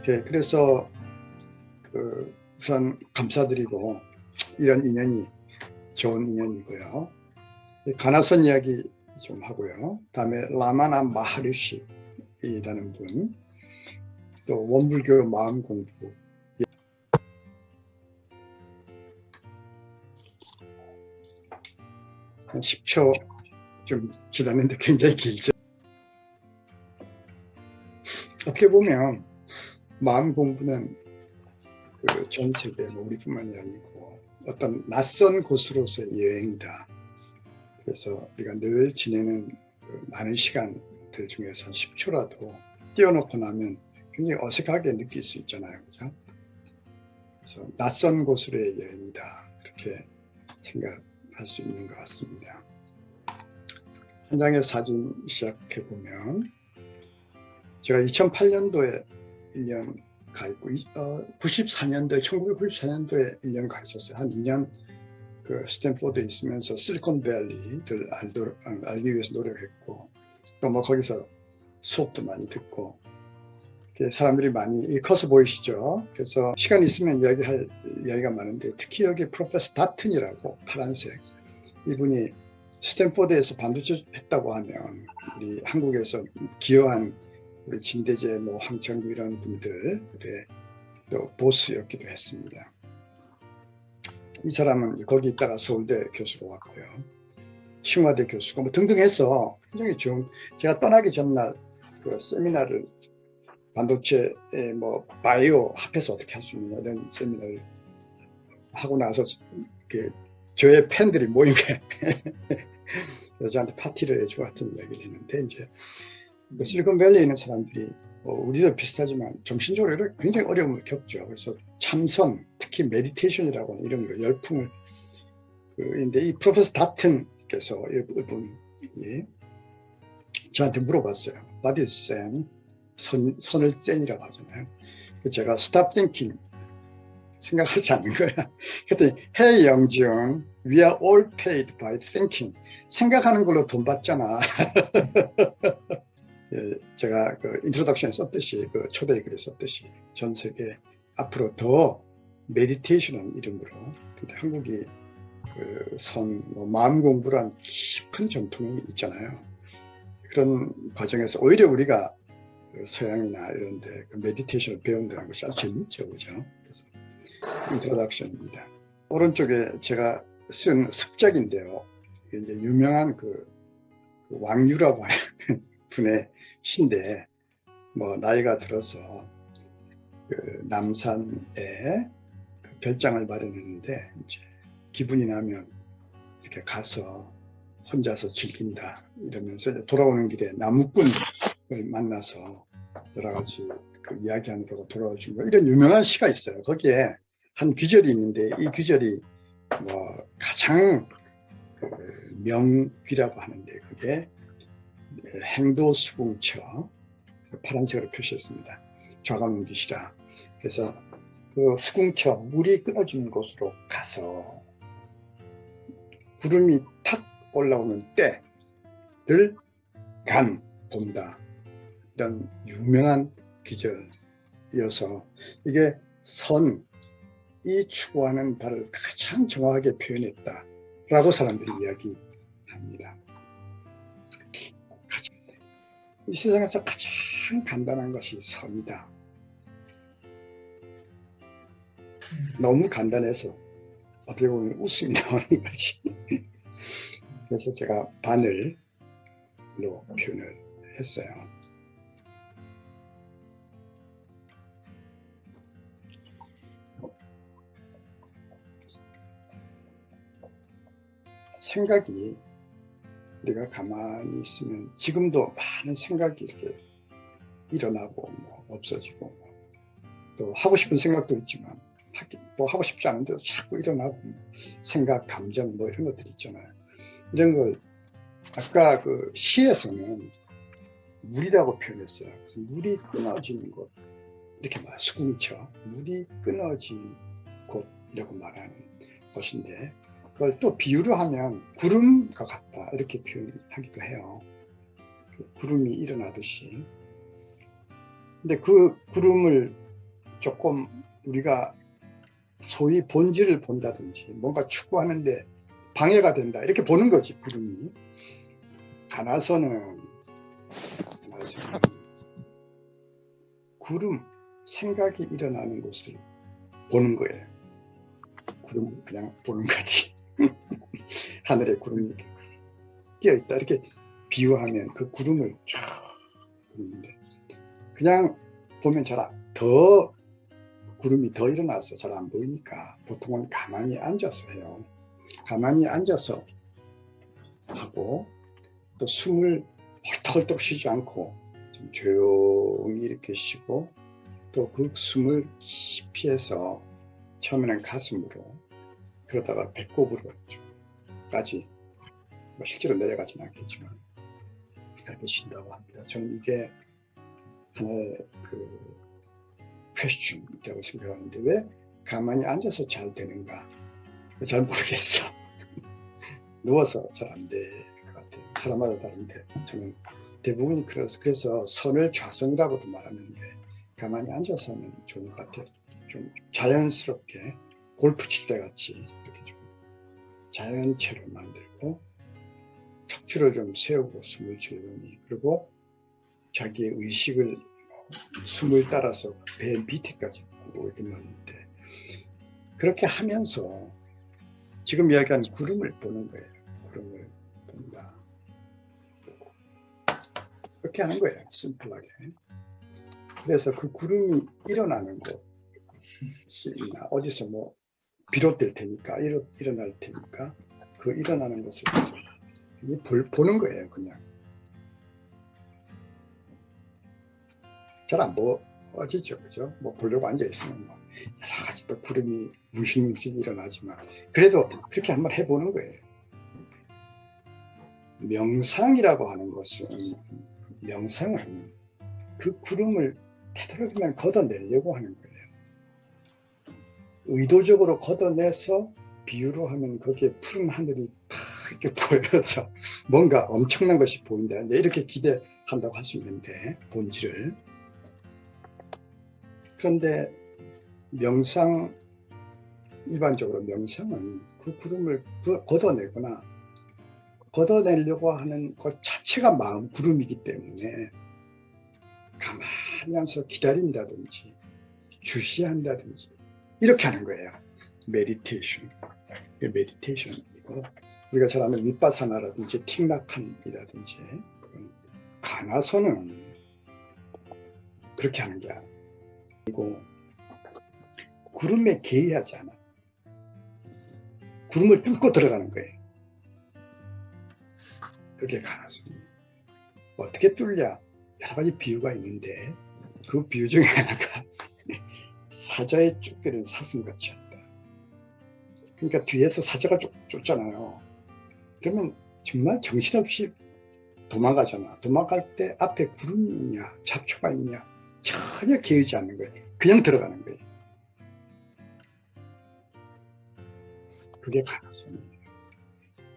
그래서 우선 감사드리고 이런 인연이 좋은 인연이고요. 가나선 이야기 좀 하고요. 다음에 라마나 마하리시라는 분, 또 원불교 마음 공부. 한 10초 좀 지났는데 굉장히 길죠. 어떻게 보면 마음 공부는 전 세계 우리뿐만이 아니고 어떤 낯선 곳으로서의 여행이다. 그래서 우리가 늘 지내는 많은 시간들 중에서 10초라도 띄워놓고 나면 굉장히 어색하게 느낄 수 있잖아요. 그죠? 그래서 낯선 곳으로의 여행이다. 그렇게 생각할 수 있는 것 같습니다. 한 장의 사진 시작해 보면 제가 2008년도에 1년 가 있고 1994년도에 1년 가 있었어요. 한 2년 스탠포드에 있으면서 실리콘밸리를 알기 위해서 노력했고 또 뭐 거기서 수업도 많이 듣고 사람들이 많이 커서 보이시죠. 그래서 시간 있으면 이야기할 이야기가 많은데 특히 여기 프로페서 다튼이라고 파란색 이분이 스탠포드에서 반도체 했다고 하면 우리 한국에서 기여한 우리 진대재 황창구 이런 분들의 또 보스였기도 했습니다. 이 사람은 거기 있다가 서울대 교수로 왔고요.清華대 교수고 등등 해서 굉장히 좋은, 제가 떠나기 전날 세미나를 반도체에 바이오 합해서 어떻게 할 수 있느냐 이런 세미나를 하고 나서 저의 팬들이 모임에 저한테 파티를 해주고 같은 이야기를 했는데 이제 실리콘밸리에 있는 사람들이 우리도 비슷하지만 정신적으로 굉장히 어려움을 겪죠. 그래서 참선, 특히 메디테이션이라고 하는 이런 거 열풍을 근데 이 프로페서 다튼께서 이분이 저한테 물어봤어요. What is Zen? 선을 zen이라고 하잖아요. 제가 stop thinking, 생각하지 않는 거야. 그랬더니 Hey 영지영, we are all paid by thinking. 생각하는 걸로 돈 받잖아. 제가 인트로덕션에 썼듯이 초대에 글에 썼듯이 전 세계 앞으로 더 메디테이션한 이름으로, 근데 한국이 마음 공부란 깊은 전통이 있잖아요. 그런 과정에서 오히려 우리가 서양이나 이런데 메디테이션을 배운다는 것이 아주 재밌죠, 그죠? 그래서 인트로덕션입니다. 오른쪽에 제가 쓴 습작인데요. 이게 이제 유명한 왕유라고 하는 분의 시인데 나이가 들어서 남산에 별장을 마련했는데 이제 기분이 나면 이렇게 가서 혼자서 즐긴다 이러면서 돌아오는 길에 나무꾼을 만나서 여러 가지 이야기하느라고 돌아오신 거 이런 유명한 시가 있어요. 거기에 한 귀절이 있는데 이 귀절이 가장 명귀라고 하는데 그게 행도수궁처 파란색으로 표시했습니다. 좌가문기시라. 그래서 수궁처 물이 끊어지는 곳으로 가서 구름이 탁 올라오는 때를 본다. 이런 유명한 기절이어서 이게 선이 추구하는 바를 가장 정확하게 표현했다라고 사람들이 이야기합니다. 이 세상에서 가장 간단한 것이 선이다. 너무 간단해서 어떻게 보면 웃음이 나오는 거지. 그래서 제가 바늘로 표현을 했어요. 생각이 우리가 가만히 있으면 지금도 많은 생각이 이렇게 일어나고 없어지고 또 하고 싶은 생각도 있지만 하고 싶지 않은데도 자꾸 일어나고 생각, 감정 이런 것들 있잖아요. 이런 걸 아까 시에서는 물이라고 표현했어요. 그래서 물이 끊어지는 곳 이렇게 말해요. 수궁처 물이 끊어진 곳이라고 말하는 곳인데 그걸 또 비유로 하면 구름과 같다 이렇게 표현하기도 해요. 구름이 일어나듯이. 근데 그 구름을 조금 우리가 소위 본질을 본다든지 뭔가 추구하는데 방해가 된다 이렇게 보는 거지. 구름이 가나서는 구름, 생각이 일어나는 것을 보는 거예요. 구름 그냥 보는 거지. 하늘에 구름이 끼어있다 이렇게 비유하면 그 구름을 쫙 보는데, 그냥 보면 더 구름이 더 일어나서 잘 안 보이니까 보통은 가만히 앉아서 해요. 가만히 앉아서 하고 또 숨을 헐떡헐떡 쉬지 않고 좀 조용히 이렇게 쉬고, 또 그 숨을 깊이 해서 처음에는 가슴으로, 그러다가 배꼽으로까지, 실제로 내려가지는 않겠지만 그렇게 쉰다고 합니다. 저는 이게 하나의 그 퀘스천이라고 생각하는데, 왜 가만히 앉아서 잘 되는가 잘 모르겠어. 누워서 잘 안 될 것 같아요. 사람마다 다른데 저는 대부분이 그래서 선을 좌선이라고도 말하는데, 가만히 앉아서 하면 좋은 것 같아요. 좀 자연스럽게 골프 칠 때 같이 이렇게 좀 자연체로 만들고, 척추를 좀 세우고 숨을 조용히, 그리고 자기의 의식을 숨을 따라서 배 밑에까지 이렇게 넣는데, 그렇게 하면서 지금 이야기한 구름을 보는 거예요. 구름을 본다. 그렇게 하는 거예요. 심플하게. 그래서 그 구름이 일어나는 곳이 있나, 어디서 뭐 비롯될 테니까, 일어날 테니까 그 일어나는 것을 보는 거예요. 그냥 잘 안 보여지죠, 그죠? 뭐 보려고 앉아 있으면 뭐 여러 가지 또 구름이 무신무신 일어나지만, 그래도 그렇게 한번 해보는 거예요. 명상이라고 하는 것은, 명상은 그 구름을 되도록이면 걷어내려고 하는 거예요. 의도적으로 걷어내서 비유로 하면 거기에 푸른 하늘이 탁 이렇게 보여서 뭔가 엄청난 것이 보인다, 이렇게 기대한다고 할 수 있는데, 본질을. 그런데 일반적으로 명상은 그 구름을 걷어내려고 하는 것 자체가 마음 구름이기 때문에, 가만히 앉아서 기다린다든지 주시한다든지 이렇게 하는 거예요. 메디테이션이고, 우리가 잘 아는 윗바사나라든지 틱나칸이라든지 그런 가나서는 그렇게 하는 게 아니고, 구름에 개의하지 않아. 구름을 뚫고 들어가는 거예요. 그렇게 가나서는. 어떻게 뚫냐, 여러 가지 비유가 있는데, 그 비유 중에 하나가 사자의 쫓기는 사슴같이 한다. 그러니까 뒤에서 사자가 쫓잖아요. 그러면 정말 정신없이 도망가잖아. 도망갈 때 앞에 구름이 있냐 잡초가 있냐 전혀 개의지 않는 거예요. 그냥 들어가는 거예요. 그게 가능성이에요.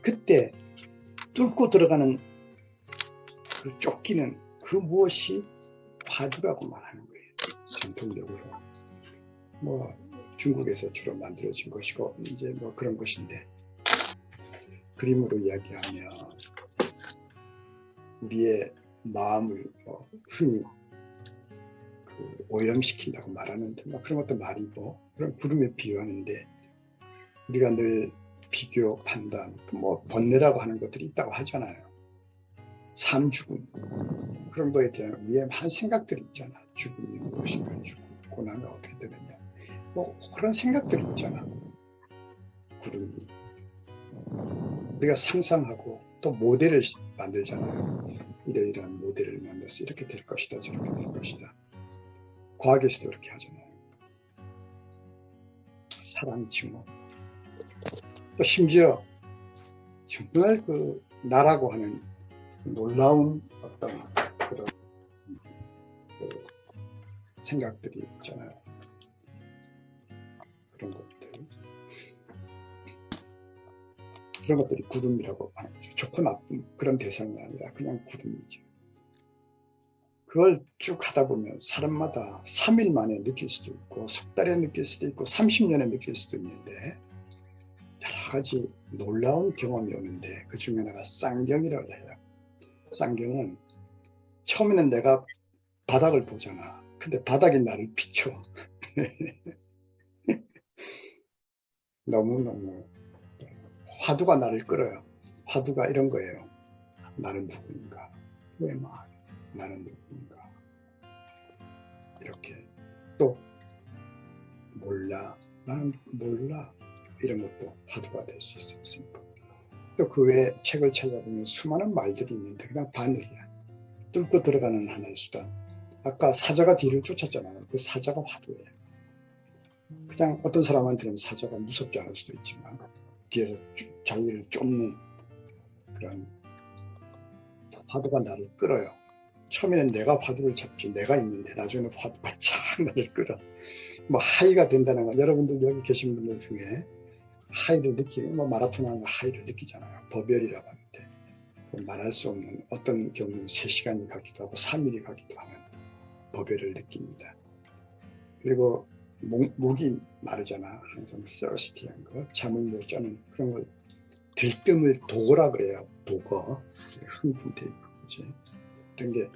그때 뚫고 들어가는 그 쫓기는 그 무엇이 화두라고 말하는 거예요. 전통적으로 뭐 중국에서 주로 만들어진 것이고, 이제 뭐 그런 것인데, 그림으로 이야기하면 우리의 마음을 흔히 오염시킨다고 말하는데, 뭐 그런 것도 말이고, 그런 구름에 비유하는데, 우리가 늘 비교, 판단, 뭐 번뇌라고 하는 것들이 있다고 하잖아요. 삶, 죽음, 그런 거에 대한 우리의 많은 생각들이 있잖아. 죽음이 무엇인가, 고난과 어떻게 되느냐, 뭐 그런 생각들이 있잖아. 구름이 우리가 상상하고 또 모델을 만들잖아요. 이러이러한 모델을 만들어서 이렇게 될 것이다, 저렇게 될 것이다. 과학에서도 그렇게 하잖아요. 사랑, 증오, 또 심지어 정말 그 나라고 하는 놀라운 어떤 그런 생각들이 있잖아요. 그런 것들이 구름이라고 하는 거죠. 좋고 나쁜 그런 대상이 아니라 그냥 구름이죠. 그걸 쭉 하다 보면 사람마다 3일 만에 느낄 수도 있고 석 달에 느낄 수도 있고 30년에 느낄 수도 있는데 여러 가지 놀라운 경험이 오는데 그 중에 하나가 쌍경이라고 해요. 쌍경은 처음에는 내가 바닥을 보잖아. 근데 바닥이 나를 비춰. 너무너무 화두가 나를 끌어요. 화두가 이런 거예요. 나는 누구인가? Who am I? 나는 누구인가? 이렇게 또 몰라. 나는 몰라. 이런 것도 화두가 될 수 있습니다. 또 그 외에 책을 찾아보면 수많은 말들이 있는데 그냥 바늘이야. 뚫고 들어가는 하나의 수단. 아까 사자가 뒤를 쫓았잖아요. 그 사자가 화두예요. 그냥 어떤 사람한테는 사자가 무섭지 않을 수도 있지만 뒤에서 자기를 쫓는 그런 화두가 나를 끌어요. 처음에는 내가 화두를 잡지 내가 있는데 나중에는 화두가 쫙 나를 끌어. 뭐 하이가 된다는 거 여러분들 여기 계신 분들 중에 하이를 뭐 마라톤 하는 하이를 느끼잖아요. 버별이라고 하는데 말할 수 없는 어떤 경우는 3시간이 가기도 하고 3일이 가기도 하는 버별을 느낍니다. 그리고 목이 마르잖아. 항상 thirsty한 거 잠을 못 자는 그런 걸 들뜸을 도거라 그래요. 도거 흥분돼 있고 그치? 이런 게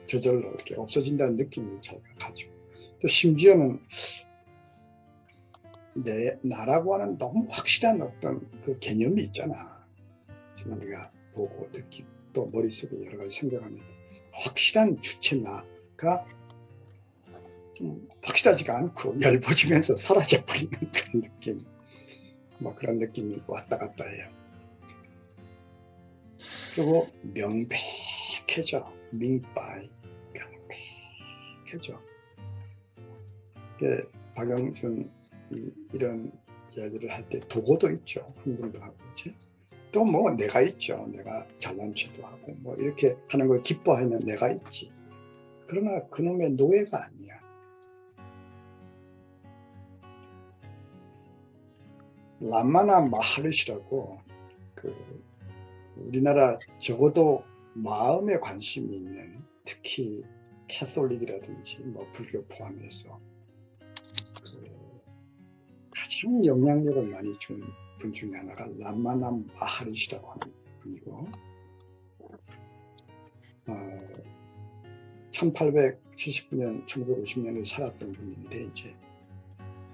저절로 이렇게 없어진다는 느낌을 자기가 가지고 또 심지어는 나라고 하는 너무 확실한 어떤 그 개념이 있잖아. 지금 우리가 보고 느끼고 또 머릿속에 여러 가지 생각하면 확실한 주체 나가 좀 확실하지가 않고 얇아지면서 사라져버리는 그런 느낌. 뭐 그런 느낌이 왔다 갔다 해요. 그리고 명백해져. 민바이 명백해져. 박영준 이런 이야기를 할 때 도고도 있죠. 흥분도 하고 또 뭐 내가 있죠. 내가 잘난 체도 하고 뭐 이렇게 하는 걸 기뻐하면 내가 있지. 그러나 그놈의 노예가 아니야. 라마나 마하르시라고 우리나라 적어도 마음에 관심이 있는 특히 캐톨릭이라든지 뭐 불교 포함해서 가장 영향력을 많이 준 분 중에 하나가 라마나 마하르시라고 하는 분이고 1879년 1950년을 살았던 분인데 이제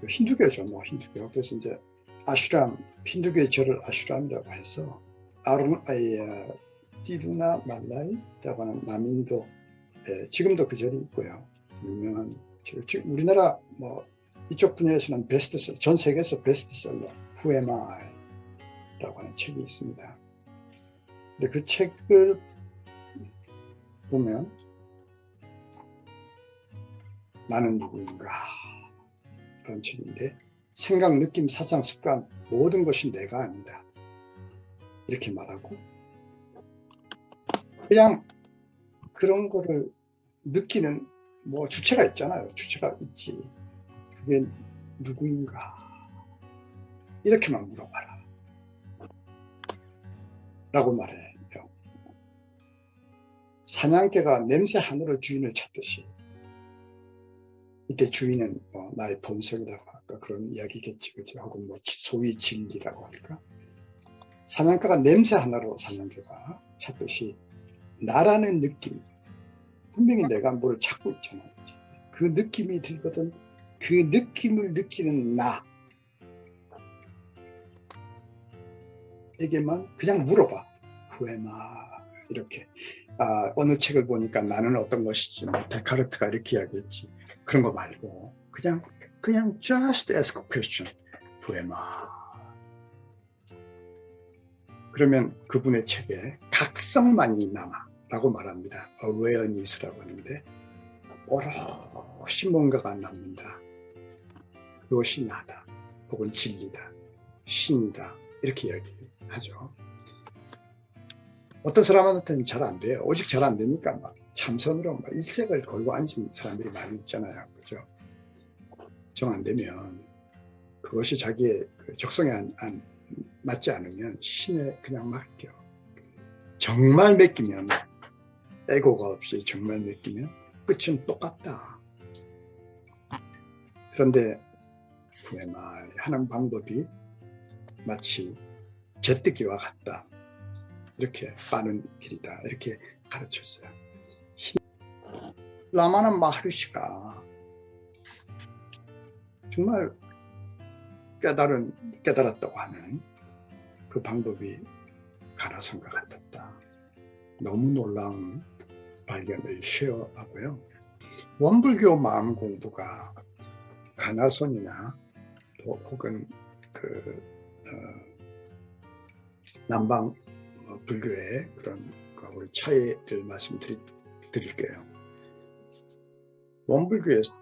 힌두교죠. 뭐 힌두교. 그래서 이제 아슈람 힌두교의 절을 아슈람이라고 해서 띠루나 말라이라고 하는 남인도 지금도 그 절이 있고요. 유명한 절. 우리나라 뭐 이쪽 분야에서는 베스트셀러, 전 세계에서 베스트셀러 Who Am I? 라고 하는 책이 있습니다. 근데 그 책을 보면 나는 누구인가 그런 책인데 생각, 느낌, 사상, 습관 모든 것이 내가 아니다 이렇게 말하고 그냥 그런 거를 느끼는 뭐 주체가 있잖아요. 주체가 있지. 그게 누구인가 이렇게만 물어봐라 라고 말해요. 사냥개가 냄새 하나로 주인을 찾듯이 이때 주인은 뭐 나의 본성이라고 할까 그런 이야기겠지 그죠? 혹은 뭐 소위 진리라고 할까. 사냥개가 냄새 하나로 사냥개가 찾듯이 나라는 느낌 분명히 내가 뭘 찾고 있잖아. 그치? 그 느낌이 들거든. 그 느낌을 느끼는 나 에게만 그냥 물어봐. Who am I? 이렇게 어느 책을 보니까 나는 어떤 것이지 뭐 데카르트가 이렇게 이야기했지. 그런 거 말고 그냥 just ask a question. Who am I? 그러면 그분의 책에 각성만이 남아 라고 말합니다. awareness라고 하는데 오롯이 뭔가가 남는다. 그것이 나다. 혹은 진리다. 신이다. 이렇게 이야기하죠. 어떤 사람한테는 잘 안 돼요. 오직 잘 안 되니까 막 참선으로 막 일색을 걸고 앉은 사람들이 많이 있잖아요. 그죠? 정 안 되면 그것이 자기의 그 적성에 맞지 않으면 신에 그냥 맡겨. 정말 맡기면 에고가 없이 정말 맡기면 끝은 똑같다. 그런데 구애말 하는 방법이 마치 제뜨기와 같다. 이렇게 빠른 길이다. 이렇게 가르쳤어요. 라마나 마하리시가 정말 깨달았다고 하는 그 방법이 가나선과 같았다. 너무 놀라운 발견을 쉐어하고요. 원불교 마음 공부가 가나선이나 혹은 남방 불교의 그런 우리 차이를 말씀드릴게요. 원불교에서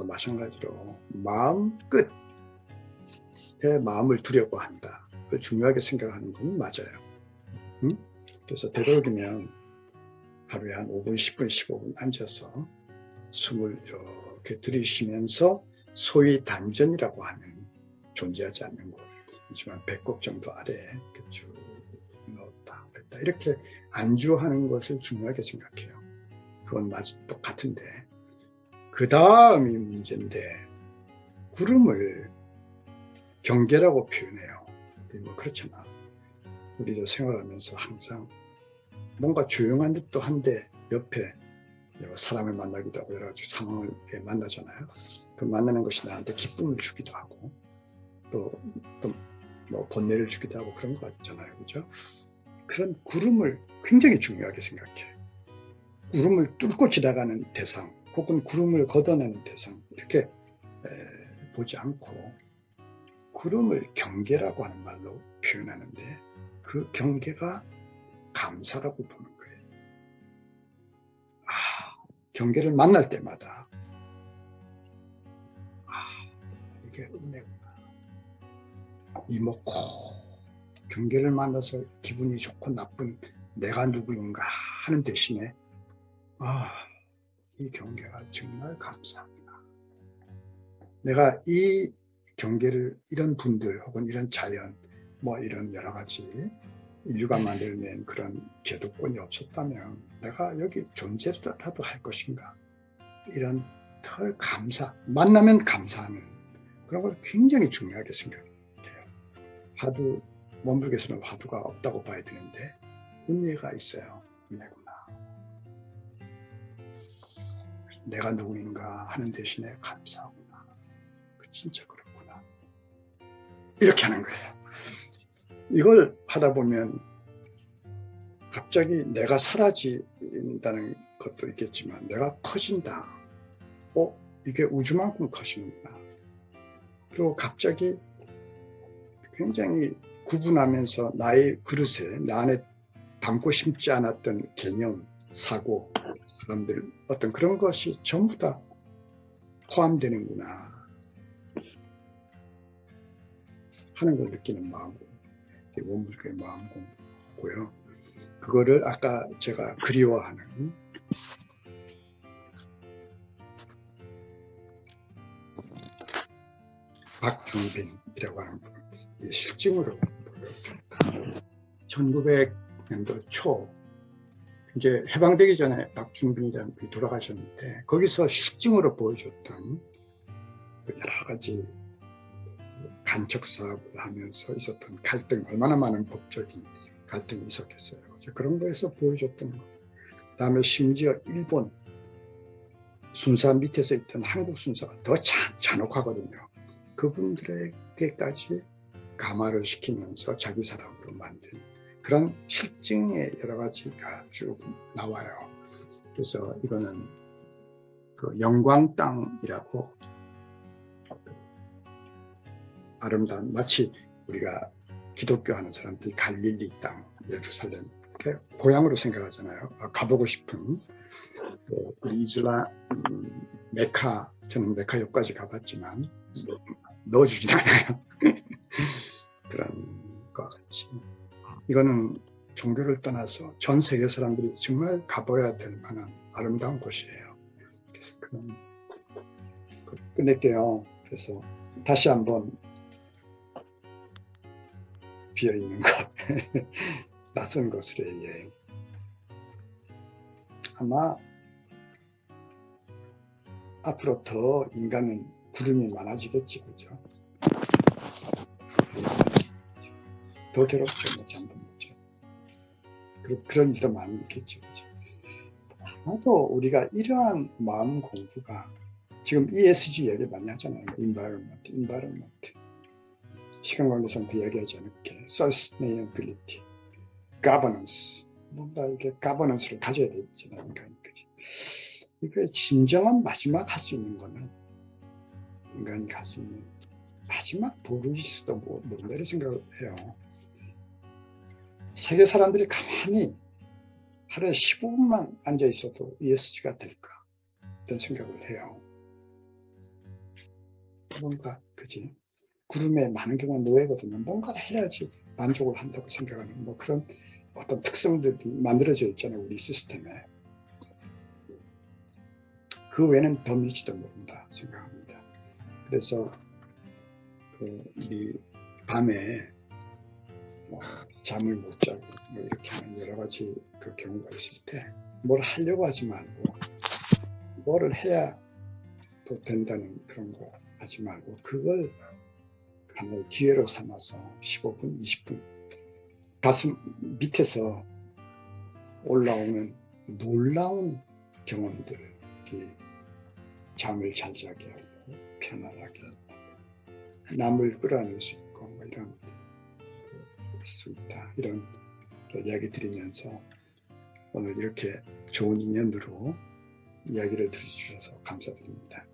마찬가지로 마음 끝에 마음을 두려고 한다. 그걸 중요하게 생각하는 건 맞아요. 그래서 되도록이면 하루에 한 5분, 10분, 15분 앉아서 숨을 이렇게 들이쉬면서 소위 단전이라고 하는 존재하지 않는 곳이지만 배꼽 정도 아래에 쭉 넣었다 뺐다 이렇게 안주하는 것을 중요하게 생각해요. 그건 똑같은데 그 다음이 문제인데 구름을 경계라고 표현해요. 뭐 그렇잖아. 우리도 생활하면서 항상 뭔가 조용한 듯도 한데 옆에 사람을 만나기도 하고 여러 가지 상황을 만나잖아요. 그 만나는 것이 나한테 기쁨을 주기도 하고 또 뭐 번뇌를 주기도 하고 그런 것 같잖아요. 그죠? 그런 구름을 굉장히 중요하게 생각해. 구름을 뚫고 지나가는 대상 혹은 구름을 걷어내는 대상 이렇게 보지 않고 구름을 경계라고 하는 말로 표현하는데 그 경계가 감사라고 보는 거예요. 경계를 만날 때마다 이게 은혜구나. 이목고 경계를 만나서 기분이 좋고 나쁜 내가 누구인가 하는 대신에 이 경계가 정말 감사합니다. 내가 이 경계를 이런 분들 혹은 이런 자연 뭐 이런 여러 가지 인류가 만들어낸 그런 제도권이 없었다면 내가 여기 존재라도 할 것인가 이런 덜 감사 만나면 감사하는 그런 걸 굉장히 중요하게 생각해요. 화두 원불교에서는 화두가 없다고 봐야 되는데 은혜가 있어요. 은혜구나. 내가 누구인가 하는 대신에 감사하구나. 진짜 그렇구나. 이렇게 하는 거예요. 이걸 하다 보면 갑자기 내가 사라진다는 것도 있겠지만 내가 커진다. 이게 우주만큼 커지는구나. 그리고 갑자기 굉장히 구분하면서 나의 그릇에 나 안에 담고 심지 않았던 개념, 사고, 사람들 어떤 그런 것이 전부 다 포함되는구나 하는 걸 느끼는 마음 원불교의 마음 공부고요. 그거를 아까 제가 그리워하는 박준빈이라고 하는 분이 실증으로 보여줍니다. 1900년도 초 이제 해방되기 전에 박준빈이라는 분이 돌아가셨는데 거기서 실증으로 보여줬던 여러 가지 간척 사업을 하면서 있었던 갈등, 얼마나 많은 법적인 갈등이 있었겠어요. 그런 거에서 보여줬던 거. 그다음에 심지어 일본 순사 밑에서 있던 한국 순사가 더 잔혹하거든요. 그분들에게까지 감화를 시키면서 자기 사람으로 만든 그런 실증의 여러 가지가 쭉 나와요. 그래서 이거는 그 영광 땅이라고 아름다운 마치 우리가 기독교 하는 사람들이 갈릴리 땅, 예루살렘 이렇게 고향으로 생각하잖아요. 가보고 싶은 우리 이슬람 메카 저는 메카 여기까지 가봤지만 넣어주진 않아요. 그런 것 같이 이거는 종교를 떠나서 전 세계 사람들이 정말 가봐야 될 만한 아름다운 곳이에요. 그래서 끝낼게요. 그래서 다시 한번 비어있는 것 낯선 곳으로의 여행 아마 앞으로 더 인간은 구름이 많아지겠지, 그죠? 더 괴롭죠, 뭐 잠도 못 자. 그런 일도 많이 있겠죠, 그죠? 아마도 우리가 이러한 마음 공부가 지금 ESG 얘기 많이 하잖아요. environment. 시간 관계상도 얘기하지 않을게. sustainability, governance. 뭔가 이게 governance를 가져야 되잖아요, 인간이. 그치? 이게 진정한 마지막 할 수 있는 거는 인간이 갈 수 있는 마지막 보루일 수도 모른다 이런 생각을 해요. 세계 사람들이 가만히 하루에 15분만 앉아 있어도 ESG가 될까? 이런 생각을 해요. 뭔가, 그지? 구름에 많은 경우는 노예거든요. 뭔가를 해야지 만족을 한다고 생각하는 뭐 그런 어떤 특성들이 만들어져 있잖아요. 우리 시스템에. 그 외에는 더 밀지도 모른다 생각합니다. 그래서 우리 밤에 뭐 잠을 못 자고 뭐 이렇게 하는 여러 가지 그 경우가 있을 때 뭘 하려고 하지 말고 뭐를 해야 또 된다는 그런 거 하지 말고 그걸 하나의 기회로 삼아서 15분, 20분 가슴 밑에서 올라오는 놀라운 경험들이 잠을 잘 자게 하고 편안하게 하고 남을 끌어안을 수 있고 뭐 이런 수 있다 이런 이야기 드리면서 오늘 이렇게 좋은 인연으로 이야기를 들어주셔서 감사드립니다.